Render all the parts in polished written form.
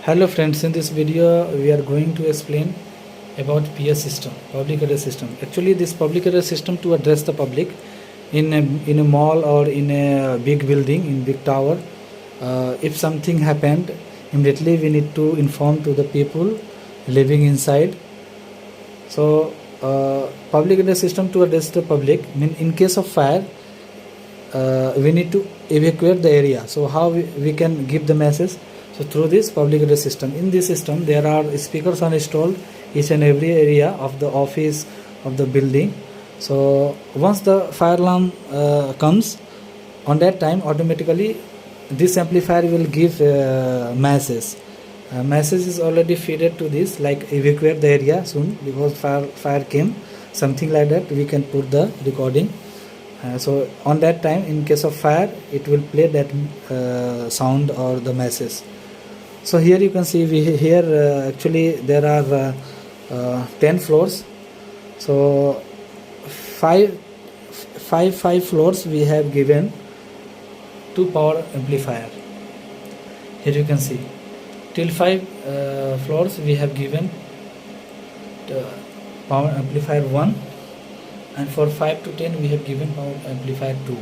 Hello friends, in this video we are going to explain about PS system, public address system. Actually this public address system to address the public in a mall or in a big building, in big tower. If something happened, immediately we need to inform to the people living inside. So public address system to address the public, in case of fire, we need to evacuate the area. So how we can give the message? So through this public address system. In this system there are speakers are installed each and every area of the office, of the building. So once the fire alarm comes, on that time automatically this amplifier will give message. Message is already fed to this, like evacuate the area soon because fire came, something like that. We can put the recording. So on that time, in case of fire, it will play that sound or the message. So here you can see actually there are 10 floors. So five floors we have given to power amplifier. Here you can see till 5 floors we have given power amplifier 1, and for 5 to 10 we have given power amplifier 2.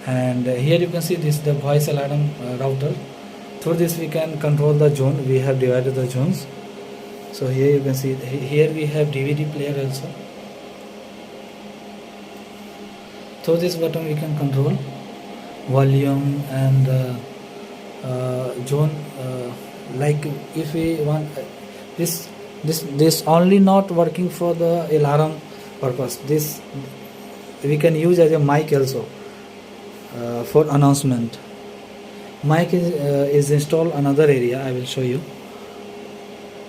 And here you can see this the voice alarm router. Through this we can control the zone. We have divided the zones. So here you can see, here we have DVD player also. Through this button we can control volume and zone. Like if we want this only not working for the alarm purpose. This we can use as a mic also for announcement. Mic is installed another area. I will show you.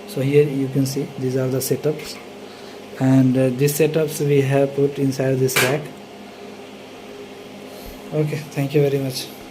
So here you can see these are the setups, and these setups we have put inside this rack. Okay, thank you very much.